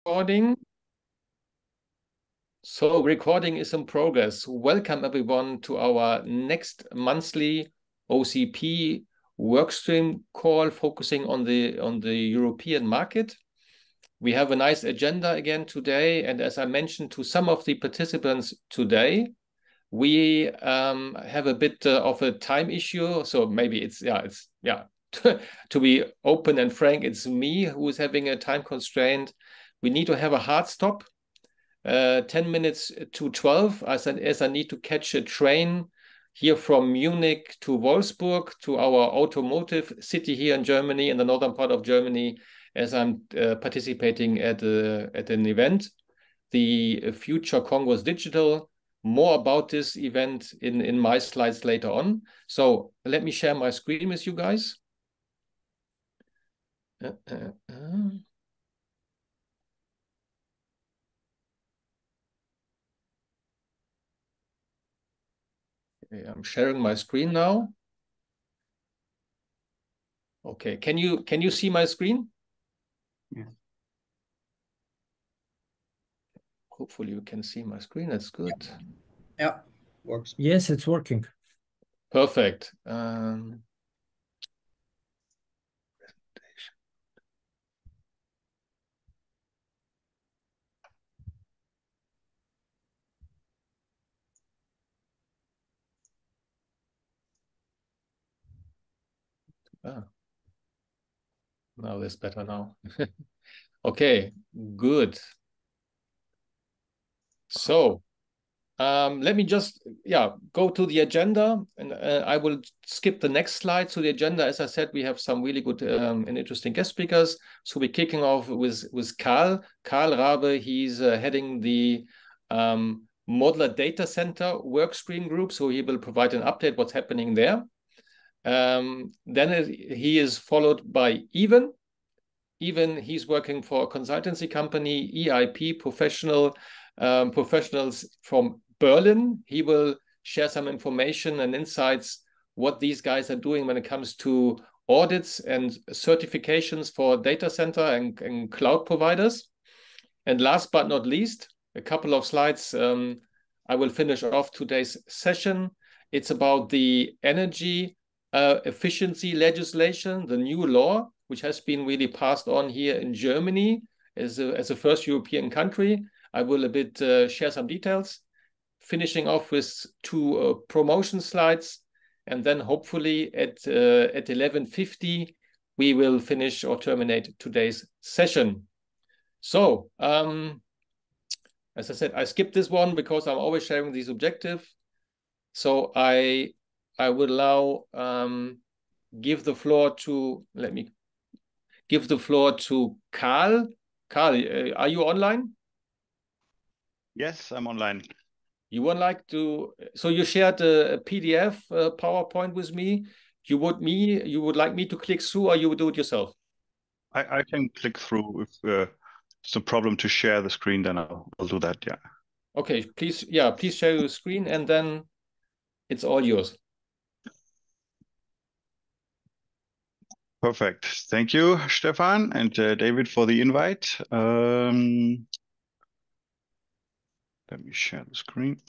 Recording. So recording is in progress. Welcome everyone to our next monthly OCP workstream call focusing on the European market. We have a nice agenda again today, and as I mentioned to some of the participants today, we have a bit of a time issue. So maybe it's to be open and frank, it's me who is having a time constraint. We need to have a hard stop, 10 minutes to 12, as I need to catch a train here from Munich to Wolfsburg, to our automotive city here in Germany, in the northern part of Germany, as I'm participating at an event, the Future Congress Digital. More about this event in my slides later on. So let me share my screen with you guys. Okay, I'm sharing my screen now. Okay, can you see my screen? Yes. Hopefully you can see my screen. That's good. Yeah, works. Yes, it's working. Perfect. Now that's better now. Okay, good. So let me just go to the agenda, and I will skip the next slide. So the agenda, as I said, we have some really good and interesting guest speakers. So we're kicking off with Karl Rabe. He's heading the modular data center workstream group. So he will provide an update what's happening there. Then he is followed by Ivan. He's working for a consultancy company, EIP professionals from Berlin. He will share some information and insights what these guys are doing when it comes to audits and certifications for data center and cloud providers. And last but not least, a couple of slides. I will finish off today's session. It's about the energy efficiency legislation, the new law, which has been really passed on here in Germany as a first European country. I will a bit share some details, finishing off with two promotion slides, and then hopefully at 11:50 we will finish or terminate today's session. So as I said, I skipped this one because I'm always sharing these objectives. So I will now give the floor to, Karl. Karl, are you online? Yes, I'm online. You would like to, so you shared a PDF PowerPoint with me. You would like me to click through, or you would do it yourself? I can click through. If it's a problem to share the screen, then I'll do that, yeah. Okay, please share your screen, and then it's all yours. Perfect. Thank you, Stefan and David, for the invite. Let me share the screen.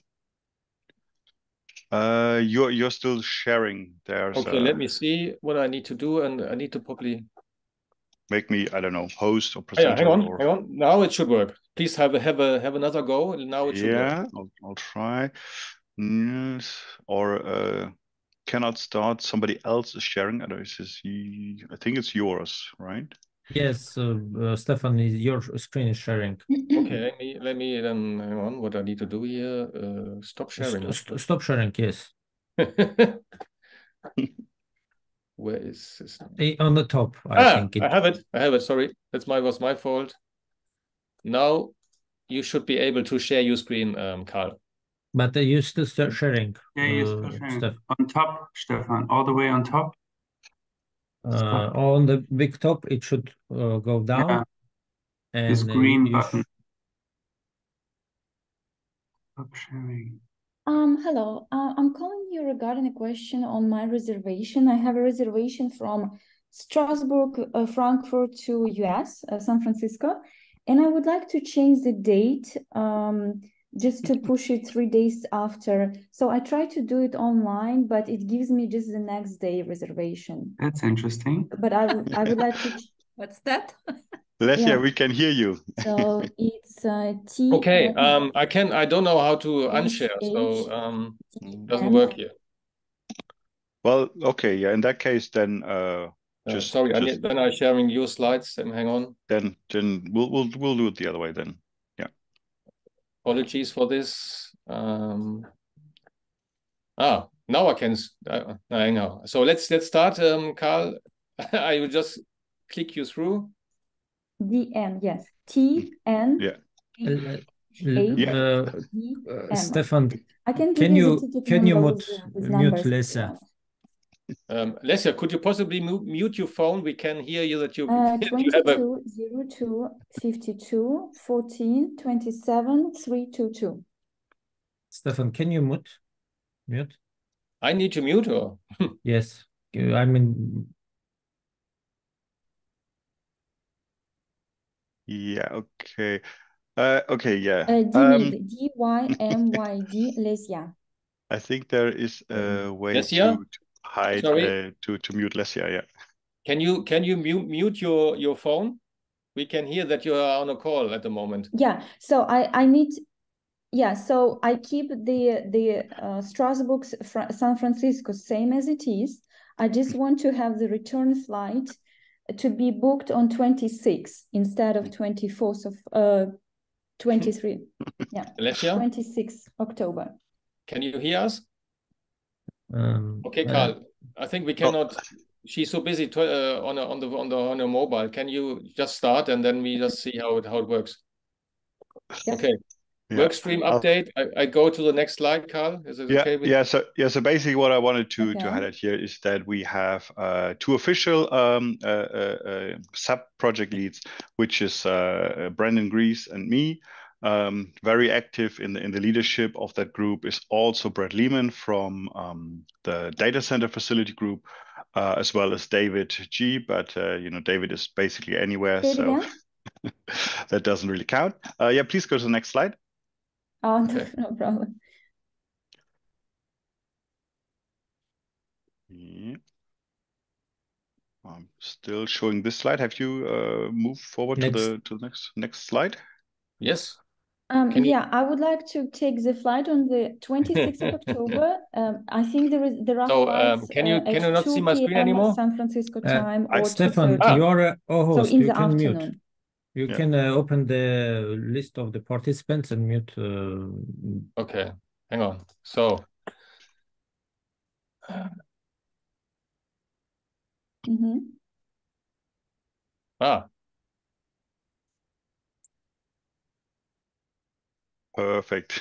You're still sharing there. Okay, let me see what I need to do, and I need to probably make me, I don't know, host or presenter. Hang on. Now it should work. Please have another go. Now it should work. Yeah, I'll try. Yes, or cannot start. Somebody else is sharing. I think it's yours, right? Yes, Stefan, your screen is sharing. Okay, let me then hang on. What I need to do here? Stop sharing. Stop sharing. Yes. Where is this? On the top, I think. I have it. Sorry, was my fault. Now you should be able to share your screen, Karl. But you still sharing. Yeah, you're still sharing. On top, Stefan, all the way on top. On the big top, it should go down. Yeah. And this green button. Stop sharing. Hello. I'm calling you regarding a question on my reservation. I have a reservation from Strasbourg, Frankfurt to US, San Francisco. And I would like to change the date just to push it 3 days after. So I try to do it online, but it gives me just the next day reservation. That's interesting. But I would like to. What's that? Lesia, Yeah. we can hear you. So it's T. Okay, I don't know how to unshare, so doesn't work here. Well, okay, yeah. In that case, then sorry, then I'm sharing your slides. And hang on. Then we'll do it the other way then. Yeah. Apologies for this. Now I can. Hang on. So let's start, Carl. I will just click you through. DN, yes. TN. Yeah. Stefan, I can give can you you the ticket can you number mute Lesia? Lesia, could you possibly mute your phone? We can hear you that you, you have a 2202 52 14 27 322. Stefan, can you mute? I need to mute or? Yes. I mean, Yeah, okay. Okay, yeah. DYMYD, DYMYD, Lesia. I think there is a way Lesia? to hide to mute Lesia, yeah. Can you mute your phone? We can hear that you are on a call at the moment. Yeah, so I need, yeah, so I keep the Strasbourg San Francisco same as it is. I just want to have the return flight to be booked on 26 instead of 24th of 23. Yeah, Lesia? 26 October. Can you hear us? Okay, Carl. I think we cannot. She's so busy on her mobile. Can you just start and then we just see how it works? Yes. Okay. Yeah. Workstream update. I go to the next slide, Carl. Is it okay with you? So basically what I wanted to highlight here is that we have two official sub-project leads, which is Brandon Grease and me. Very active in the leadership of that group is also Brett Lehman from the data center facility group, as well as David G. But David is basically anywhere, so that doesn't really count. Yeah, please go to the next slide. Oh, okay. No problem. Yeah. I'm still showing this slide. Have you moved forward to the next slide? Yes. Yeah, I would like to take the flight on the 26th of October. I think there are flights can you not see 2 my screen p.m. anymore? San Francisco time or Stefan, 2:30. you are a host. So in you the can afternoon. Mute. You can open the list of the participants and mute. Okay, hang on. So. Perfect.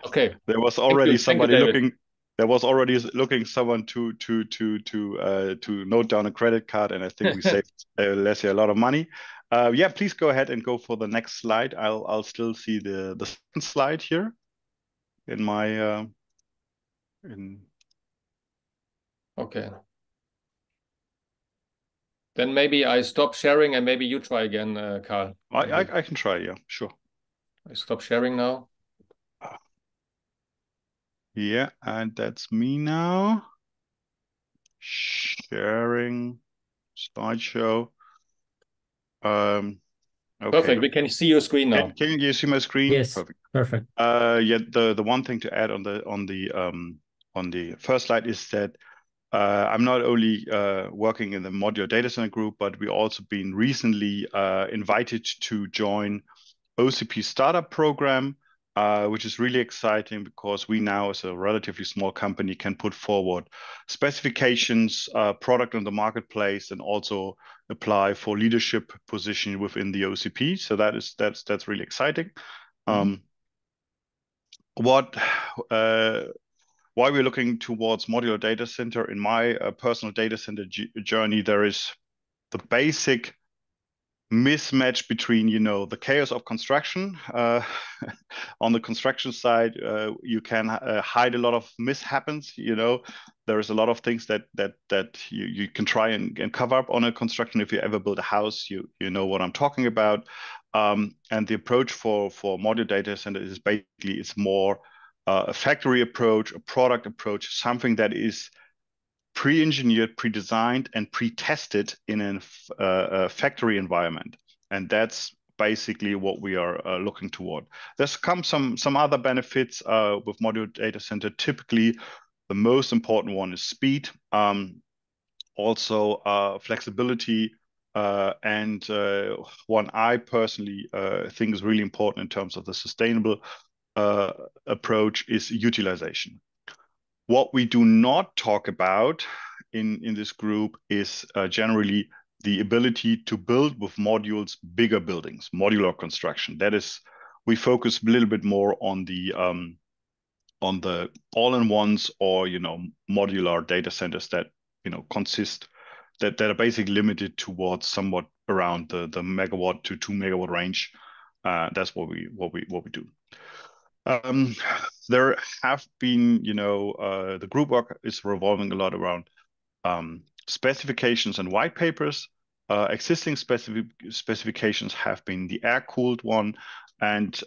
Okay. There was already somebody looking. There was already looking someone to note down a credit card, and I think we saved Lesia a lot of money. Yeah, please go ahead and go for the next slide. I'll still see the second slide here in my Okay. Then maybe I stop sharing and maybe you try again, Carl. I can try, yeah, sure. I stop sharing now. Yeah, and that's me now. Sharing slideshow. Okay. Perfect. We can see your screen now. Can you see my screen? Yes. Perfect. Yeah. The one thing to add on the first slide is that I'm not only working in the modular data center group, but we also been recently invited to join OCP startup program, which is really exciting because we now, as a relatively small company, can put forward specifications, product on the marketplace, and also apply for leadership position within the OCP. So that's really exciting. Why we're looking towards modular data center in my personal data center journey, there is the basic mismatch between, you know, the chaos of construction. On the construction side, you can hide a lot of mishaps. You know, there is a lot of things that you can try and cover up on a construction. If you ever build a house, you know what I'm talking about. And the approach for modular data center is basically, it's more a factory approach, a product approach, something that is pre-engineered, pre-designed, and pre-tested in a factory environment. And that's basically what we are looking toward. There's come some other benefits with modular data center. Typically, the most important one is speed, also flexibility, and one I personally think is really important in terms of the sustainable approach is utilization. What we do not talk about in this group is generally the ability to build with modules bigger buildings, modular construction. That is, we focus a little bit more on the all-in-ones, or, you know, modular data centers that, you know, consist that are basically limited towards somewhat around the megawatt to 2 megawatt range. That's what we do. There have been, you know, the group work is revolving a lot around specifications and white papers. Existing specifications have been the air-cooled one, and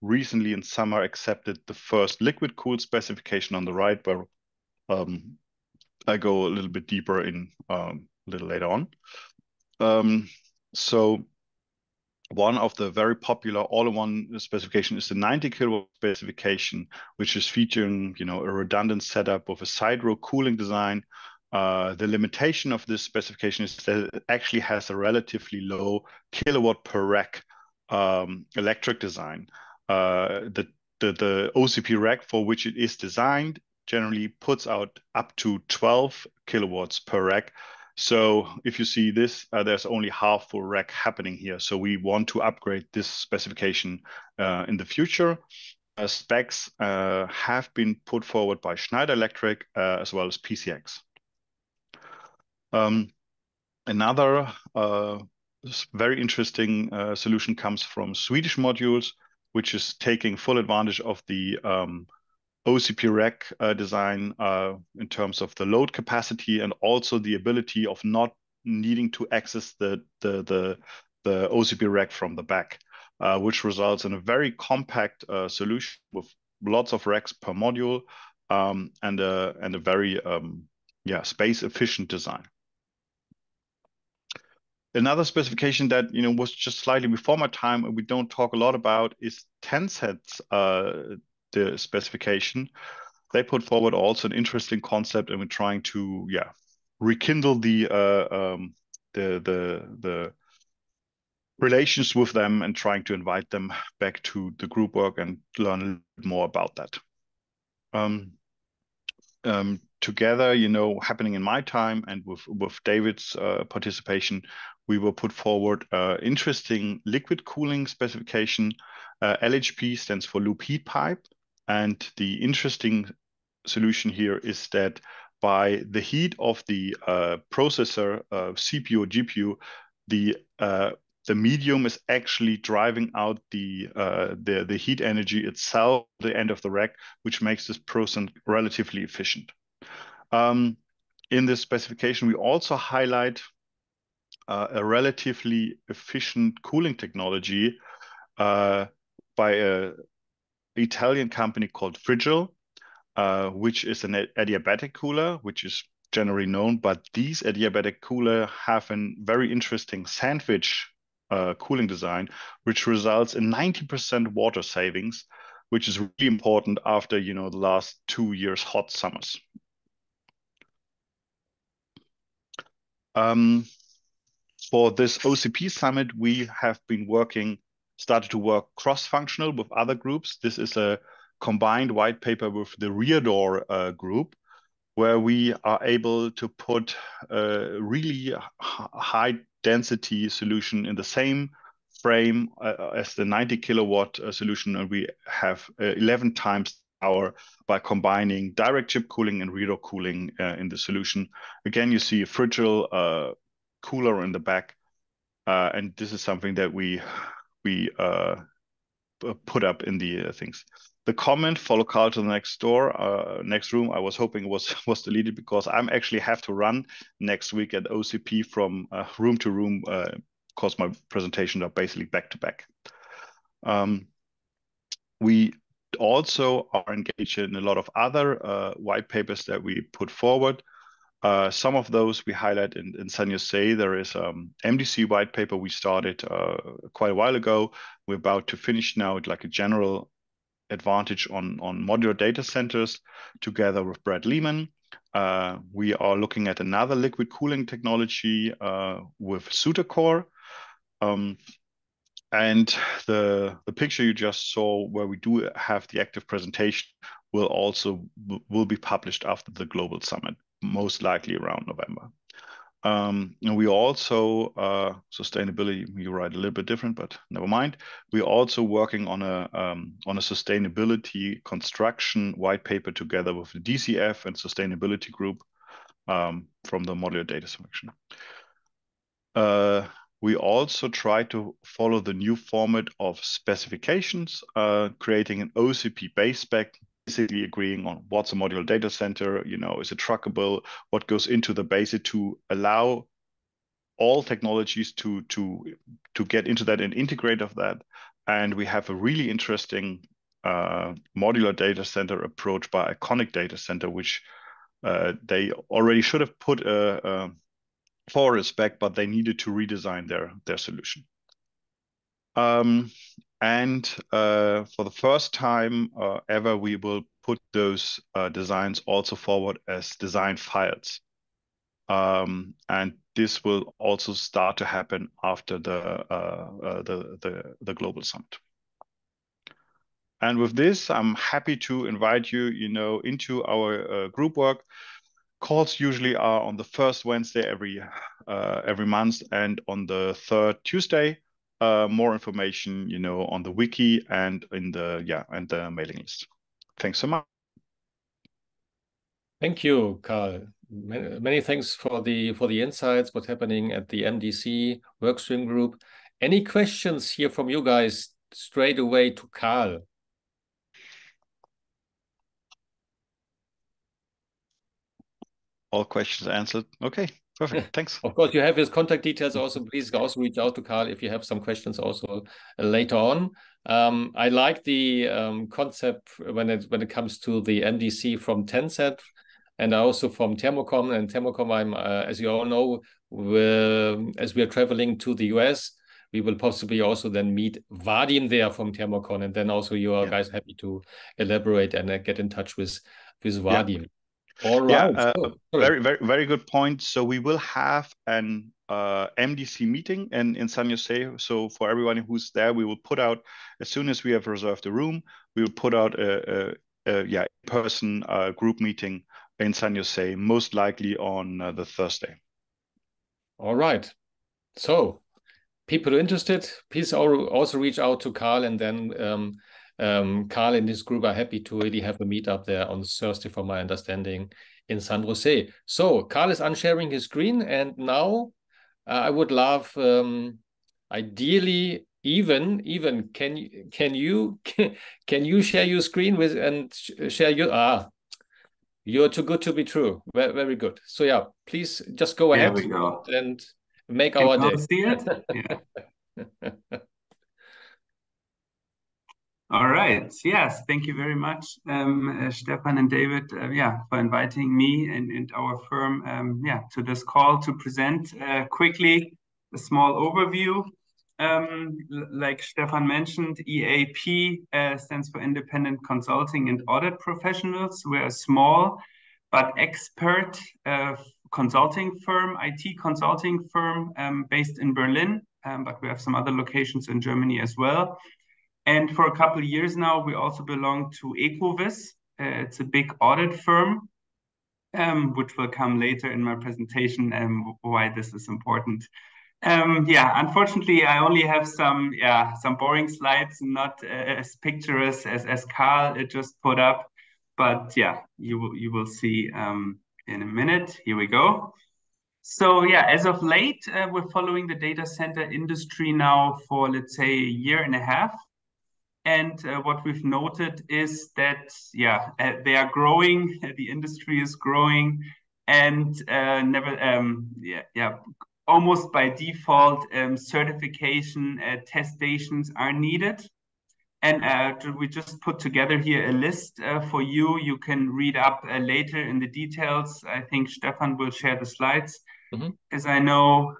recently in summer accepted the first liquid-cooled specification on the right, where I go a little bit deeper in a little later on. So one of the very popular all-in-one specification is the 90 kilowatt specification, which is featuring, you know, a redundant setup with a side row cooling design. The limitation of this specification is that it actually has a relatively low kilowatt per rack electric design. The OCP rack for which it is designed generally puts out up to 12 kilowatts per rack. So if you see this, there's only half full rack happening here. So we want to upgrade this specification in the future. Specs have been put forward by Schneider Electric as well as PCX. Another very interesting solution comes from Swedish Modules, which is taking full advantage of the OCP rack design in terms of the load capacity, and also the ability of not needing to access the OCP rack from the back, which results in a very compact solution with lots of racks per module, and a very space efficient design. Another specification that, you know, was just slightly before my time and we don't talk a lot about is Tenset's the specification. They put forward also an interesting concept, and we're trying to rekindle the relations with them and trying to invite them back to the group work and learn a little bit more about that. Together, you know, happening in my time and with David's participation, we will put forward interesting liquid cooling specification. LHP stands for loop heat pipe. And the interesting solution here is that by the heat of the processor, CPU or GPU, the medium is actually driving out the heat energy itself, the end of the rack, which makes this process relatively efficient. In this specification, we also highlight a relatively efficient cooling technology by an Italian company called Frigil, which is an adiabatic cooler, which is generally known, but these adiabatic cooler have a very interesting sandwich cooling design, which results in 90% water savings, which is really important after, you know, the last 2 years hot summers. For this OCP summit, we have been started to work cross-functional with other groups. This is a combined white paper with the rear door group, where we are able to put a really high density solution in the same frame as the 90 kilowatt solution, and we have 11 times power by combining direct chip cooling and rear door cooling in the solution. Again, you see a Frigil cooler in the back. and this is something that we put up in the things. The comment "follow Carl to the next door, next room," I was hoping was deleted because I'm actually have to run next week at OCP from room to room because my presentations are basically back to back. We also are engaged in a lot of other white papers that we put forward. Some of those we highlight in San Jose. There is MDC white paper we started quite a while ago. We're about to finish now with like a general advantage on modular data centers together with Brad Lehman. We are looking at another liquid cooling technology with SutaCore. And the picture you just saw where we do have the active presentation will be published after the Global Summit, most likely around November. And we also, sustainability, you write a little bit different, but never mind. We're also working on a sustainability construction white paper together with the DCF and sustainability group from the modular data section. We also try to follow the new format of specifications, creating an OCP base spec, basically agreeing on what's a modular data center, you know, is it truckable, what goes into the basic to allow all technologies to get into that and integrate of that. And we have a really interesting modular data center approach by Iconic Data Center, which they already should have put for a spec, but they needed to redesign their solution. And for the first time ever, we will put those designs also forward as design files. And this will also start to happen after the Global Summit. And with this, I'm happy to invite you, into our group work. Calls usually are on the first Wednesday every month and on the third Tuesday. More information, on the wiki and in the mailing list. Thanks so much. Thank you, Carl. Many thanks for the insights, what's happening at the MDC workstream group. Any questions here from you guys straight away to Carl? All questions answered. Okay, perfect. Thanks. Of course, you have his contact details also. Please also reach out to Carl if you have some questions also later on. I like the concept when it comes to the MDC from Tencent and also from Thermocom. And Thermocom, I'm as you all know, as we are traveling to the US, we will possibly also then meet Vadim there from Thermocom, and then also you are guys happy to elaborate and get in touch with Vadim. All right. Very, very, very good point. So we will have an MDC meeting in San Jose. So for everyone who's there, we will put out, as soon as we have reserved the room, we will put out a in-person group meeting in San Jose, most likely on the Thursday. All right. So people interested, please also reach out to Carl, and then Carl and his group are happy to really have a meetup there on Thursday, from my understanding, in San Jose. So Carl is unsharing his screen, and now I would love, ideally, even can you share your screen with and share your you're too good to be true. Very, very good. So yeah, please just go ahead and make our day. See it? Yeah. All right. Yes, thank you very much, Stefan and David, for inviting me and our firm, to this call to present quickly a small overview. Like Stefan mentioned, EAP stands for Independent Consulting and Audit Professionals. We're a small but expert consulting firm, IT consulting firm based in Berlin, but we have some other locations in Germany as well. And for a couple of years now, we also belong to Ecovis. It's a big audit firm, which will come later in my presentation, why this is important. Unfortunately, I only have some boring slides, not as picturesque as Carl just put up. But you will see in a minute. Here we go. So yeah, as of late, we're following the data center industry now for, let's say, a year and a half. And what we've noted is that, yeah, they are growing, the industry is growing, and almost by default, certification test stations are needed. And we just put together here a list for you. You can read up later in the details. I think Stefan will share the slides. As I know,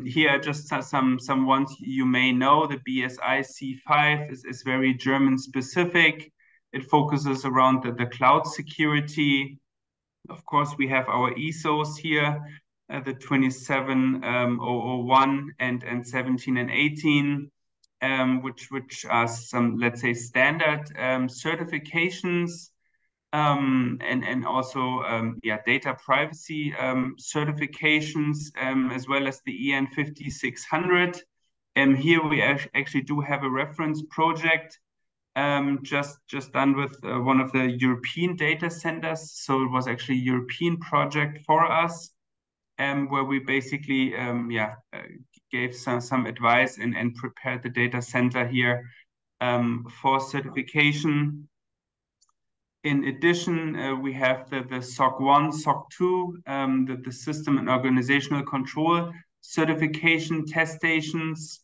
here are just some ones you may know. The BSI C5 is very German specific. It focuses around the cloud security. Of course, we have our ISOs here, the 27001 and 17 and 18. Which are some, let's say, standard certifications, and also data privacy certifications, as well as the EN 5600. Here we actually do have a reference project just done with one of the European data centers. So it was actually a European project for us, where we basically gave some advice and prepared the data center here for certification. In addition, we have the SOC 1, SOC 2, the system and organizational control certification test stations.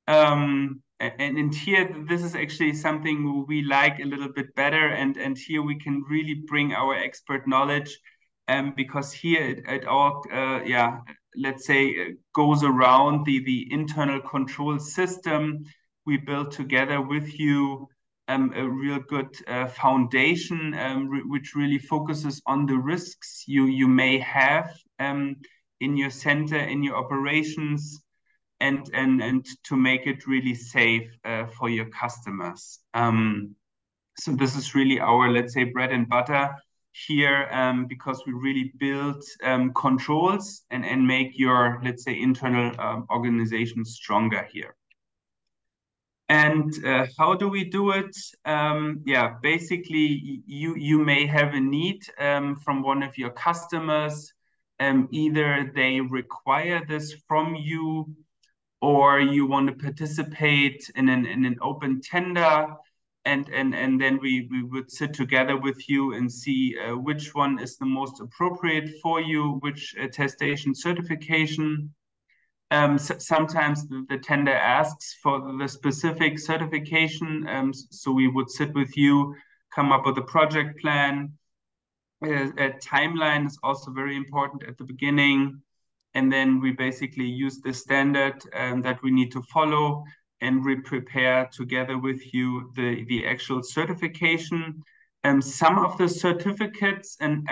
And here, this is actually something we like a little bit better. And here we can really bring our expert knowledge, because here it all, let's say, goes around the internal control system. We built together with you a real good foundation, which really focuses on the risks you may have in your center, in your operations, and to make it really safe for your customers. So this is really our, let's say, bread and butter here, because we really build controls and make your, let's say, internal organization stronger here. And how do we do it? Basically, you may have a need from one of your customers. Either they require this from you, or you want to participate in an open tender, and then we would sit together with you and see which one is the most appropriate for you, which attestation certification. Sometimes the tender asks for the specific certification, so we would sit with you, come up with a project plan. A timeline is also very important at the beginning, and then we basically use the standard that we need to follow, and we prepare together with you the actual certification. Some of the certificates an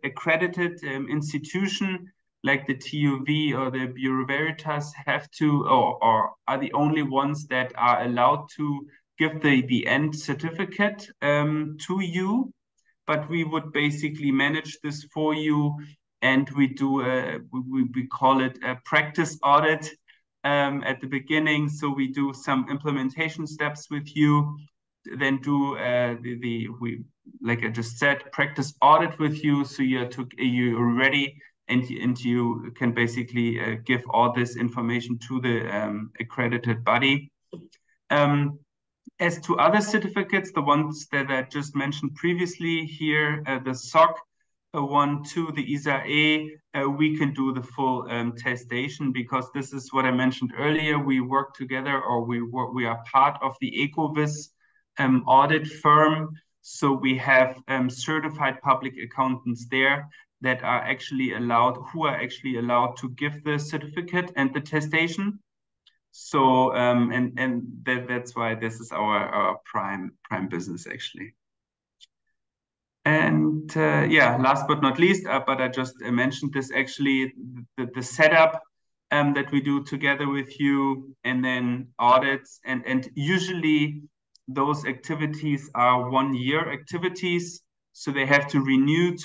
accredited institution like the TUV or the Bureau Veritas have to, or are the only ones that are allowed to give the end certificate to you. But we would basically manage this for you, and we do we call it a practice audit at the beginning. So we do some implementation steps with you, then do we, like I just said, practice audit with you, so you're ready, and you can basically give all this information to the accredited body. As to other certificates, the ones that I just mentioned previously here, the SOC 1, 2, the ISA-E, we can do the full testation, because this is what I mentioned earlier. We work together, or we are part of the EcoVis audit firm. So we have certified public accountants there that are actually allowed, to give the certificate and the testation. So that's why this is our prime business actually. And last but not least, but I just mentioned this actually, the setup that we do together with you, and then audits, and usually those activities are 1-year activities, so they have to renew.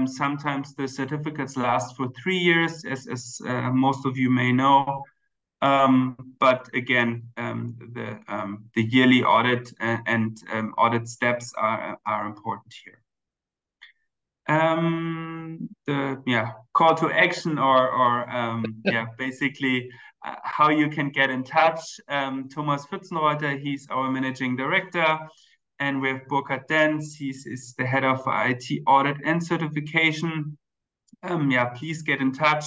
Sometimes the certificates last for 3 years, as most of you may know. But again, the yearly audit and audit steps are important here. The call to action or basically how you can get in touch. Thomas Pfützenreuter, he's our managing director, and we have Burkhard Denz, he's the head of IT audit and certification. Please get in touch.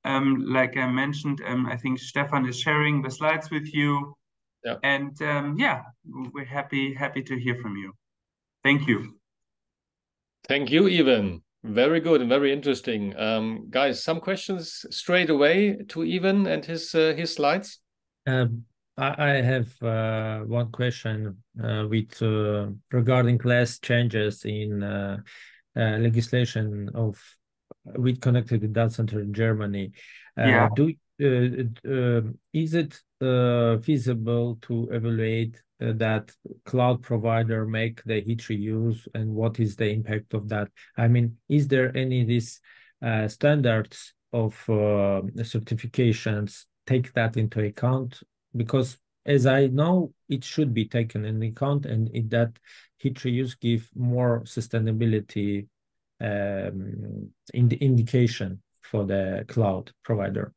Like I mentioned, I think Stefan is sharing the slides with you. Yeah. And we're happy to hear from you. Thank you. Thank you, Ivan. Very good and very interesting. Guys, some questions straight away to Ivan and his slides. I have one question with regarding last changes in legislation with connected data center in Germany. Is it feasible to evaluate that cloud provider make the heat reuse, and what is the impact of that? I mean, is there any these standards of certifications take that into account? Because as I know, it should be taken into account, and that heat reuse give more sustainability in the indication for the cloud provider.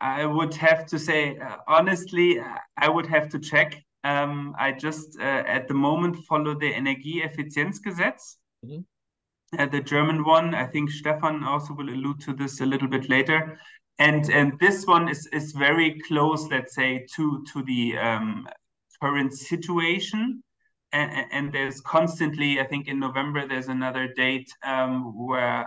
I would have to say, honestly, I would have to check. I just at the moment follow the Energieeffizienzgesetz, the German one. I think Stefan also will allude to this a little bit later. And this one is very close, let's say, to the current situation. And there's constantly, I think in November, there's another date where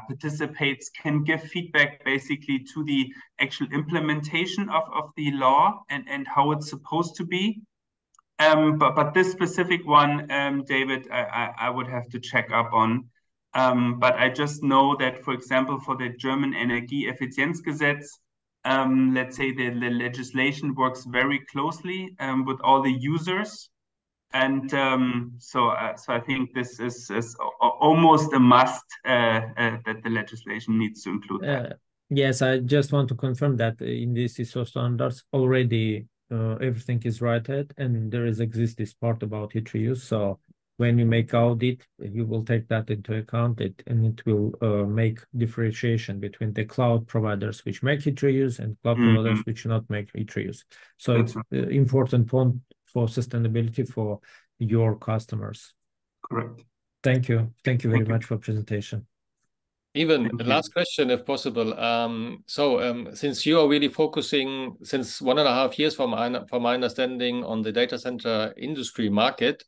participants can give feedback basically to the actual implementation of the law and how it's supposed to be. But this specific one, David, I would have to check up on. But I just know that, for example, for the German Energieeffizienzgesetz, let's say the legislation works very closely with all the users. And so I think this is almost a must that the legislation needs to include that. Yes, I just want to confirm that in this ISO standards already everything is righted, and there exists this part about heat reuse. So when you make audit, you will take that into account, and it will make differentiation between the cloud providers which make heat reuse and cloud providers which not make heat reuse. So it's an important point for sustainability for your customers. Correct. Thank you. Thank you very much for presentation. Even the last question, if possible. Since you are really focusing since 1.5 years, from my understanding, on the data center industry market,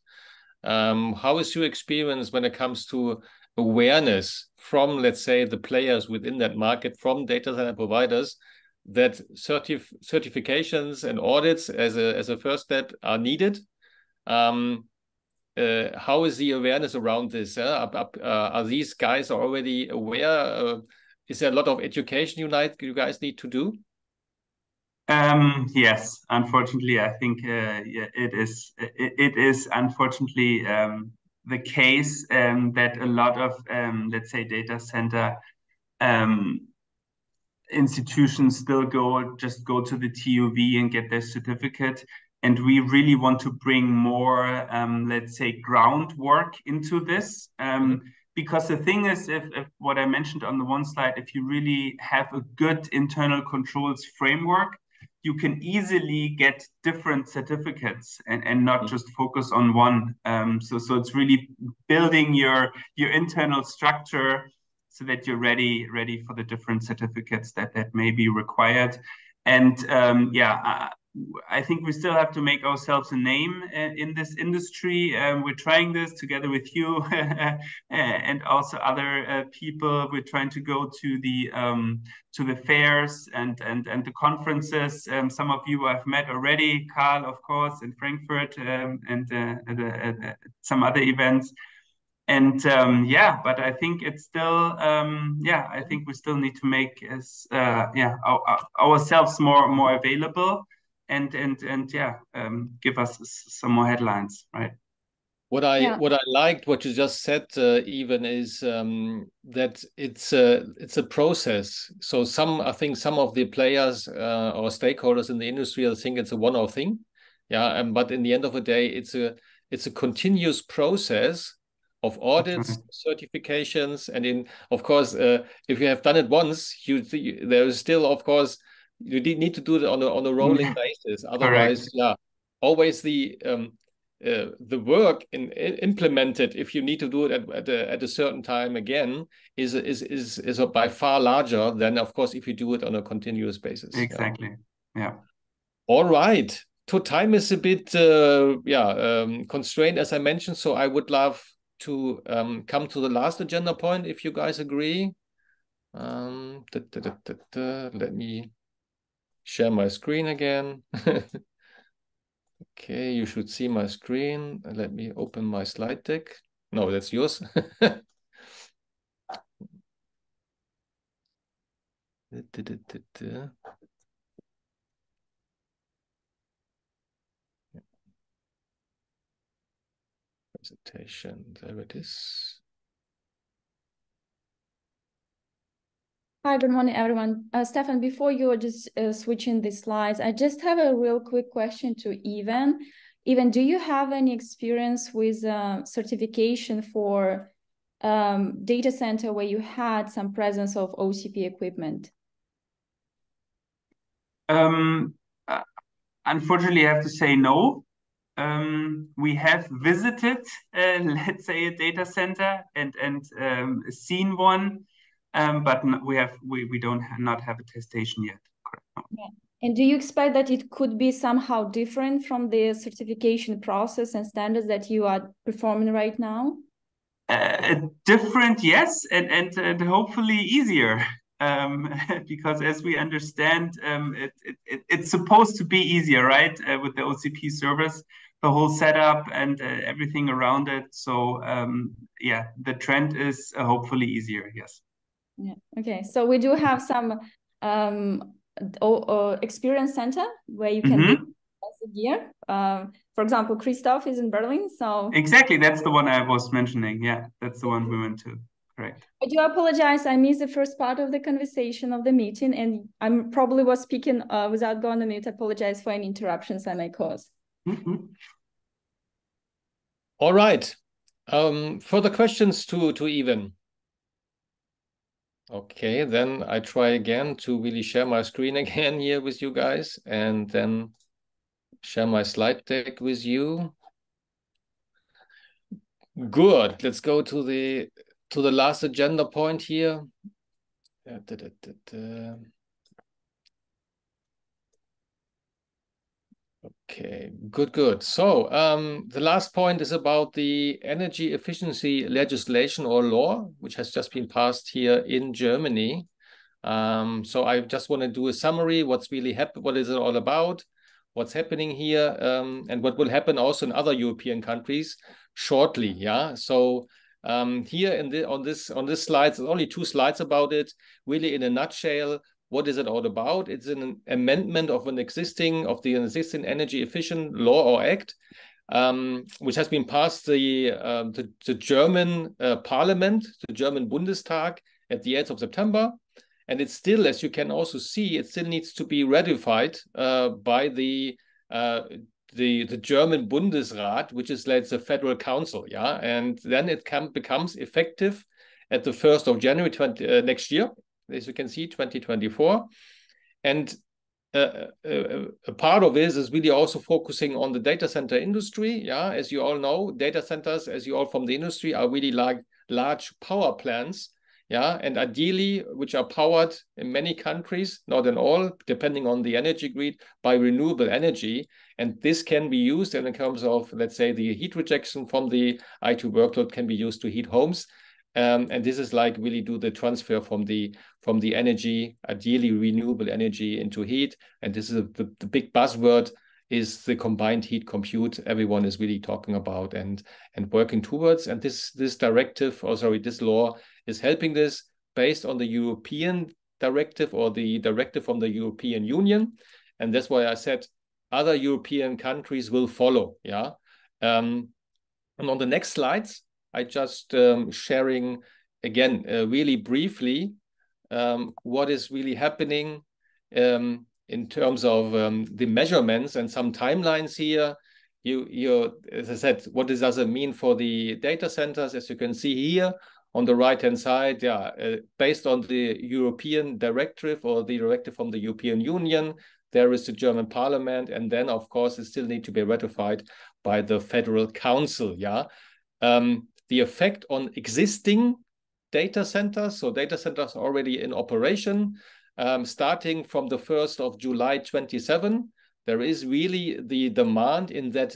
how is your experience when it comes to awareness from, let's say, the players within that market, from data center providers, that certifications and audits as a first step are needed? How is the awareness around this? Are these guys already aware? Is there a lot of education you guys need to do? Yes, unfortunately, I think it is unfortunately the case that a lot of let's say data center institutions still go to the TUV and get their certificate. And we really want to bring more, let's say, groundwork into this. Because the thing is, if what I mentioned on the one slide, if you really have a good internal controls framework, you can easily get different certificates and not just focus on one. So it's really building your internal structure so that you're ready for the different certificates that may be required. And I think we still have to make ourselves a name in this industry. We're trying this together with you and also other people. We're trying to go to the fairs and the conferences. Some of you I've met already, Karl, of course, in Frankfurt, and some other events. And but I think it's still I think we still need to make ourselves more available and give us some more headlines, right? What I liked what you just said, even, is that it's a process. So I think some of the players or stakeholders in the industry, I think it's a one-off thing, but in the end of the day, it's a continuous process of audits, certifications, and of course, if you have done it once, there is still, of course, you need to do it on a rolling basis. Otherwise, yeah, always the work implemented, if you need to do it at a certain time again, is by far larger than, of course, if you do it on a continuous basis. Exactly. Yeah. All right. So time is a bit constrained, as I mentioned. So I would love to come to the last agenda point, if you guys agree. Let me share my screen again. Okay, you should see my screen. Let me open my slide deck. No, that's yours. Presentation, there it is. Hi, good morning, everyone. Stefan, before you just switching the slides, I just have a real quick question to Ivan. Ivan, do you have any experience with certification for data center where you had some presence of OCP equipment? Unfortunately, I have to say no. We have visited, let's say, a data center and seen one, but we don't not have a testation yet. Yeah. And do you expect that it could be somehow different from the certification process and standards that you are performing right now? Different, yes, and hopefully easier. Because as we understand, it's supposed to be easier, right? With the OCP servers, the whole setup and everything around it. So yeah, the trend is hopefully easier. Yes. Yeah. Okay. So we do have some experience center where you can get the gear. For example, Christoph is in Berlin, so exactly, that's the one I was mentioning. Yeah, that's the one we went to. Correct. I do apologize. I missed the first part of the conversation of the meeting, and I probably was speaking without going on mute. I apologize for any interruptions I may cause. All right. Further questions to Ivan? Okay, then I try again to really share my screen again here with you guys, and then share my slide deck with you. Good. Let's go to the last agenda point here. Okay, good. So the last point is about the energy efficiency legislation or law, which has just been passed here in Germany. So I just want to do a summary. What's really happened? What is it all about? What's happening here? And what will happen also in other European countries shortly? Yeah. So here on this slide, there's only 2 slides about it. Really, in a nutshell, what is it all about? It's an amendment of the existing energy efficient law or act, which has been passed the German Parliament, the German Bundestag, at the 8th of September. And it's still, as you can also see, it still needs to be ratified by the German Bundesrat, which is like the Federal Council, yeah. And then it becomes effective at the 1st of January next year, as you can see, 2024. And a part of this is really also focusing on the data center industry, yeah. As you all know, data centers, as you all from the industry, are really like large power plants. Yeah, and ideally, which are powered in many countries, not in all, depending on the energy grid, by renewable energy. And this can be used in terms of, let's say, the heat rejection from the IT workload can be used to heat homes. And this is like really do the transfer from the energy, ideally renewable energy, into heat. And this is the big buzzword is the combined heat compute everyone is really talking about and working towards. And this directive, or sorry, this law is helping this based on the European directive or the directive from the European Union. And that's why I said other European countries will follow, yeah. And on the next slides, I just sharing again, really briefly, what is really happening in terms of the measurements and some timelines here. as I said, what does it mean for the data centers? As you can see here on the right-hand side, based on the European directive or the directive from the European Union, there is the German Parliament, and then of course it still needs to be ratified by the Federal Council. The effect on existing data centers, so data centers already in operation, starting from the 1st of July 27, there is really the demand in that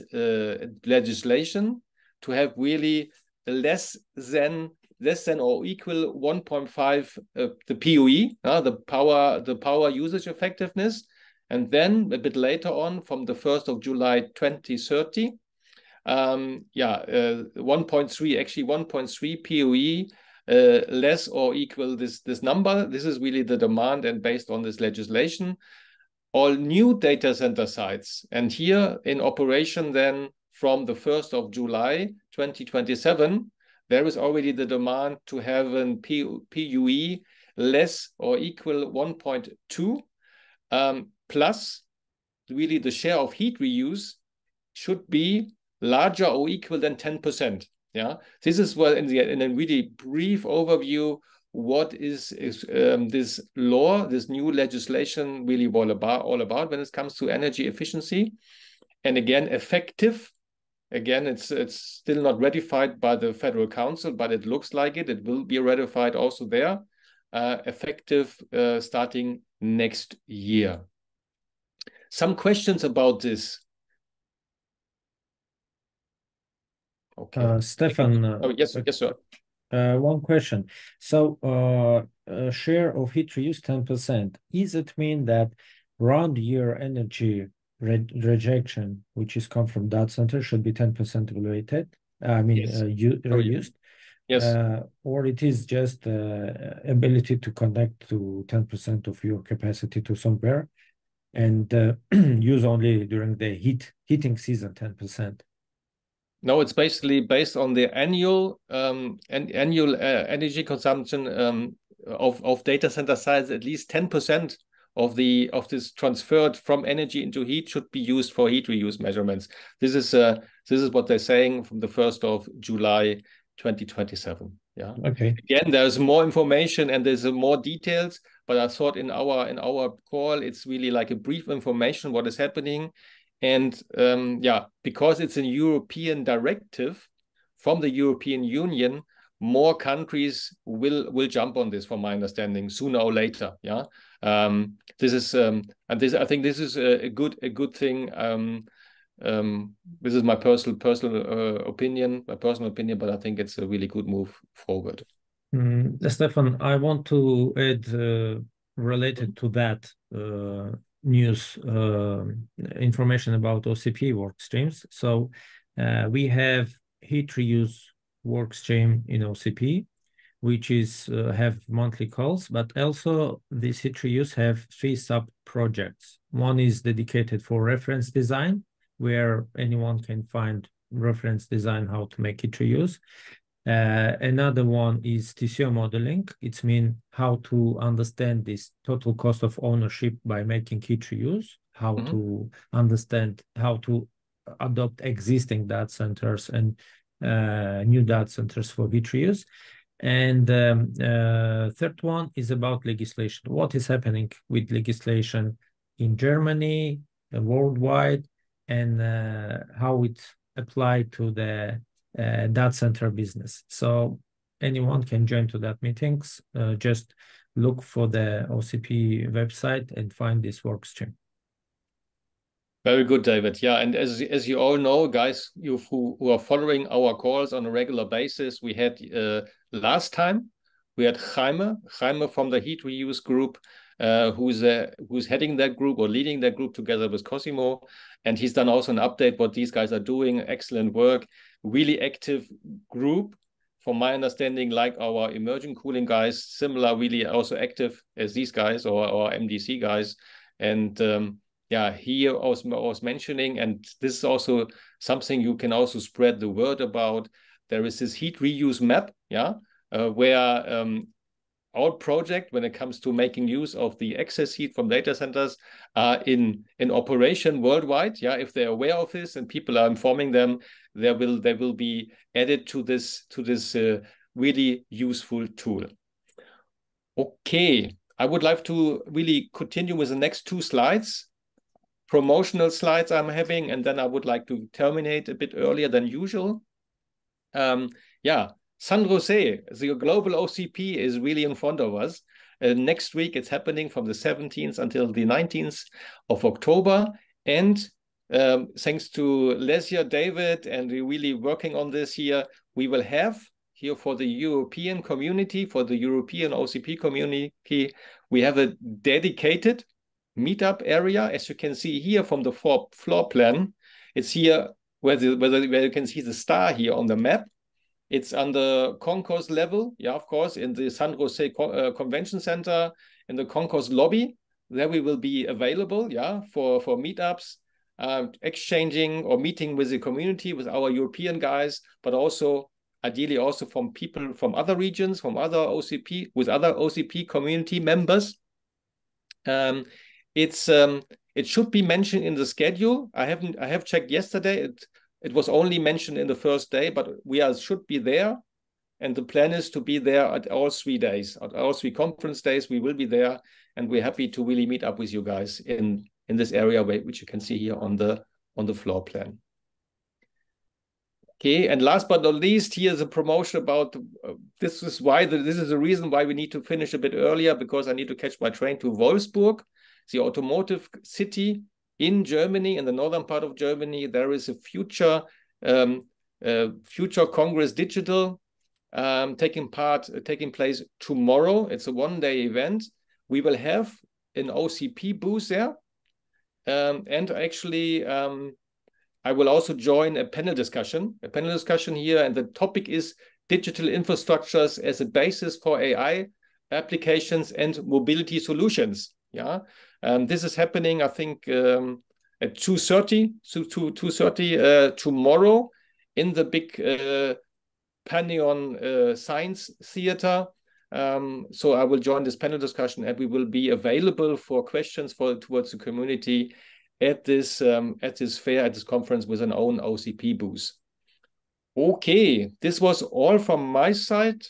legislation to have really less than or equal 1.5 the PUE, the power usage effectiveness, and then a bit later on, from the 1st of July 2030, 1.3, actually 1.3 PUE less or equal this number. This is really the demand, and based on this legislation, all new data center sites, and here in operation then from the 1st of July 2027, there is already the demand to have an PUE less or equal 1.2, plus really the share of heat reuse should be larger or equal than 10%. This is what in a really brief overview, what is this law, this new legislation really all about when it comes to energy efficiency. And again, effective. Again, it's still not ratified by the Federal Council, but it looks like it. It will be ratified also there, effective starting next year. Some questions about this. Okay. Stefan. Yes, sir. One question. So, share of heat reuse 10%. Is it mean that round year energy rejection, which is come from data center, should be 10% evaluated? I mean, yes. Reused. Yes. Or it is just ability to connect to 10% of your capacity to somewhere, and use only during the heating season 10%. No, it's basically based on the annual energy consumption of data center sites. At least 10% of this transferred from energy into heat should be used for heat reuse measurements. This is what they're saying from the 1st of July 2027. Okay. Again, there's more information and there's more details, but I thought in our call it's really like a brief information what is happening. And because it's a European directive from the European Union, more countries will jump on this, from my understanding, sooner or later. This is I think this is a good thing. This is my personal opinion, but I think it's a really good move forward. Stefan, I want to add related to that news information about OCP work streams. So we have heat reuse work stream in OCP, which is have monthly calls, but also this heat reuse have 3 sub projects. One is dedicated for reference design, where anyone can find reference design how to make heat reuse. Another one is TCO modeling. It's mean how to understand this total cost of ownership by making heat reuse, how to understand how to adopt existing data centers and new data centers for heat reuse. And third one is about legislation. What is happening with legislation in Germany, worldwide, and how it applied to the data center business. So anyone can join to that meetings. Just look for the OCP website and find this work stream. Very good, David. Yeah, and as you all know, guys, who are following our calls on a regular basis, we had last time we had Jaime from the heat reuse group, who's heading that group or leading that group together with Cosimo, and he's done also an update what these guys are doing. Excellent work, really active group. From my understanding, like our emerging cooling guys, similar, really also active as these guys or MDC guys, and he was mentioning, and this is also something you can also spread the word about. There is this heat reuse map, where our project when it comes to making use of the excess heat from data centers in operation worldwide. Yeah, if they're aware of this and people are informing them, they will be added to this really useful tool. Okay, I would like to really continue with the next 2 slides, promotional slides I'm having, and then I would like to terminate a bit earlier than usual. Yeah, San Jose, the global OCP is really in front of us. Next week, it's happening from the 17th until the 19th of October. And thanks to Lesia, David, and we're really working on this here, we will have here for the European community, for the European OCP community, we have a dedicated meetup area, as you can see here from the floor plan. It's here where you can see the star here on the map. It's on the concourse level, yeah, of course, in the San Jose Convention Center, in the concourse lobby. There we will be available, yeah, for meetups, exchanging or meeting with the community, with our European guys, but also ideally also from people from other regions, from other OCP, with other OCP community members. It should be mentioned in the schedule. I have checked yesterday. It was only mentioned in the first day, but we should be there. And the plan is to be there at all 3 days. At all 3 conference days, we will be there. And we're happy to really meet up with you guys in this area, which you can see here on the floor plan. Okay, and last but not least, here's a promotion about, this is the reason why we need to finish a bit earlier, because I need to catch my train to Wolfsburg, the automotive city in Germany, in the northern part of Germany. There is a future Congress Digital taking place tomorrow. It's a 1-day event. We will have an OCP booth there, and actually I will also join a panel discussion here, and the topic is digital infrastructures as a basis for AI applications and mobility solutions. Yeah, this is happening, I think, at 2:30 tomorrow in the big Pantheon Science Theater. So I will join this panel discussion, and we will be available for questions towards the community at this fair, at this conference, with an own OCP booth. Okay, this was all from my side.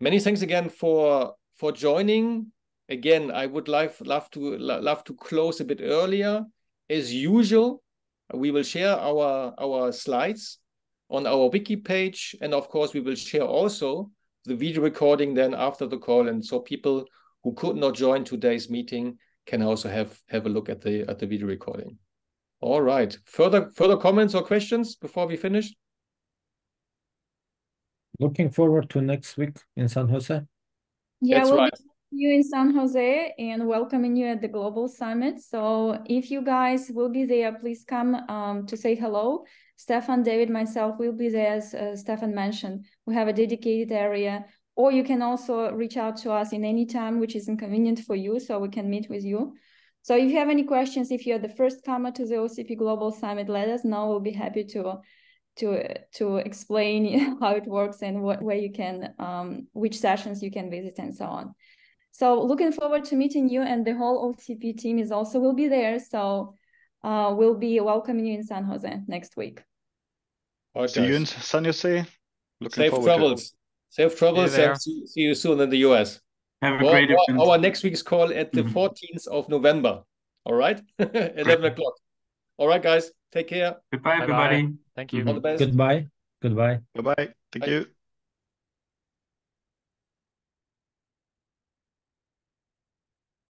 Many thanks again for joining. Again, I would love to close a bit earlier. As usual, we will share our slides on our wiki page, and of course we will share also the video recording then after the call, and so people who could not join today's meeting can also have a look at the video recording. All right. Further comments or questions before we finish? Looking forward to next week in San Jose. Yeah, That's we'll right. be seeing you in San Jose and welcoming you at the Global Summit. So if you guys will be there, please come to say hello. Stefan, David, myself will be there, as Stefan mentioned. We have a dedicated area, or you can also reach out to us in any time which is inconvenient for you, so we can meet with you. So if you have any questions, if you're the first comer to the OCP Global Summit, let us know. We'll be happy to explain how it works and where you can, which sessions you can visit and so on. So looking forward to meeting you, and the whole OCP team will be there. So we'll be welcoming you in San Jose next week. Right, See you in San Jose. Looking Safe forward travels. Safe travels, and see you soon in the US. Have a great event. Our next week's call at the 14th of November. All right? 11 o'clock. All right, guys. Take care. Goodbye, everybody. Thank you. All the best. Goodbye. Goodbye. Bye-bye. Thank you.